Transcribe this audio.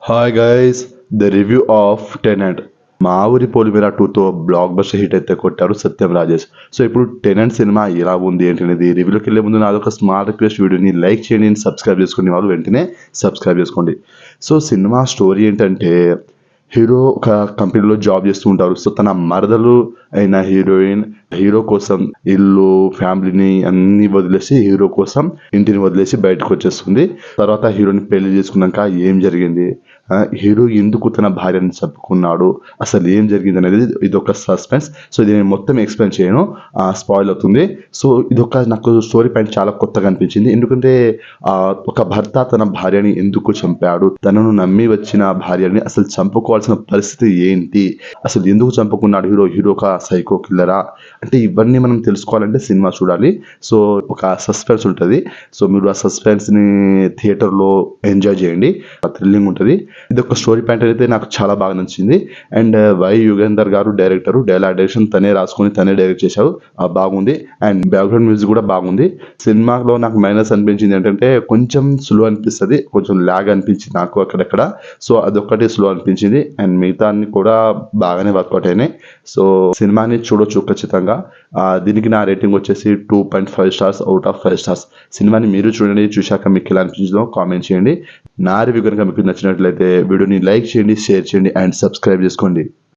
Hi guys, the review of tenant. మా ఊరి పోలిమేర 2తో బ్లాక్ బస్టర్ హిట్ అయితే కొట్టారు సత్యం రాజేష్. సో ఇప్పుడు టెనెంట్ సినిమా ఎలా ఉంది ఏంటనేది రివ్యూలోకి వెళ్ళే ముందు నాదొక స్మాల్ రిక్వెస్ట్, వీడియోని లైక్ చేయండి, సబ్స్క్రైబ్ చేసుకునే వాళ్ళు వెంటనే సబ్స్క్రైబ్ చేసుకోండి. సో సినిమా స్టోరీ ఏంటంటే, హీరో ఒక కంపెనీలో జాబ్ చేస్తూ ఉంటారు. సో తన మరదలు అయిన హీరోయిన్ హీరో కోసం ఇల్లు ఫ్యామిలీని అన్ని వదిలేసి హీరో కోసం ఇంటిని వదిలేసి బయటకు వచ్చేస్తుంది. తర్వాత హీరోని పెళ్లి చేసుకున్నాక ఏం జరిగింది, హీరో ఎందుకు తన భార్యను చంపుకున్నాడు, అసలు ఏం జరిగింది అనేది ఇది ఒక సస్పెన్స్. సో ఇది నేను మొత్తం ఎక్స్ప్లెయిన్ చేయను, స్పాయిల్ అవుతుంది. సో ఇదొక నాకు స్టోరీ పాయింట్ చాలా కొత్తగా అనిపించింది. ఎందుకంటే ఒక భర్త తన భార్యని ఎందుకు చంపాడు, తనను నమ్మి వచ్చిన భార్యని అసలు చంపుకోవాల్సిన పరిస్థితి ఏంటి, అసలు ఎందుకు చంపుకున్నాడు హీరో ఒక సైకో కిల్లరా అంటే ఇవన్నీ మనం తెలుసుకోవాలంటే సినిమా చూడాలి. సో ఒక సస్పెన్స్ ఉంటుంది. సో మీరు ఆ సస్పెన్స్ ని థియేటర్లో ఎంజాయ్ చేయండి, థ్రిల్లింగ్ ఉంటుంది. ఇది ఒక స్టోరీ పాయింట్ అయితే నాకు చాలా బాగా నచ్చింది. అండ్ వై యుగేందర్ గారు డైరెక్టర్, డైలాగ్ డైరెక్షన్ తనే రాసుకొని తనే డైరెక్ట్ చేశారు, బాగుంది. అండ్ బ్యాక్గ్రౌండ్ మ్యూజిక్ కూడా బాగుంది. సినిమాలో నాకు మైనస్ అనిపించింది ఏంటంటే కొంచెం స్లో అనిపిస్తుంది, కొంచెం ల్యాగ్ అనిపించింది నాకు అక్కడక్కడ. సో అదొక్కటి స్లో అనిపించింది. అండ్ మిగతా అన్ని కూడా బాగానే వర్కౌట్ అయినాయి. సో సినిమాని చూడొచ్చు ఖచ్చితంగా. దీనికి నా రేటింగ్ వచ్చేసి 2.5 స్టార్స్ అవుట్ ఆఫ్ 5 స్టార్స్. సినిమాని మీరు చూడండి, చూశాక మీకు ఎలా అనిపించిందో కామెంట్ చేయండి. నా రివ్యూ కనుక మీకు నచ్చినట్లయితే వీడియోని లైక్ చేయండి, షేర్ చేయండి అండ్ సబ్స్క్రైబ్ చేసుకోండి.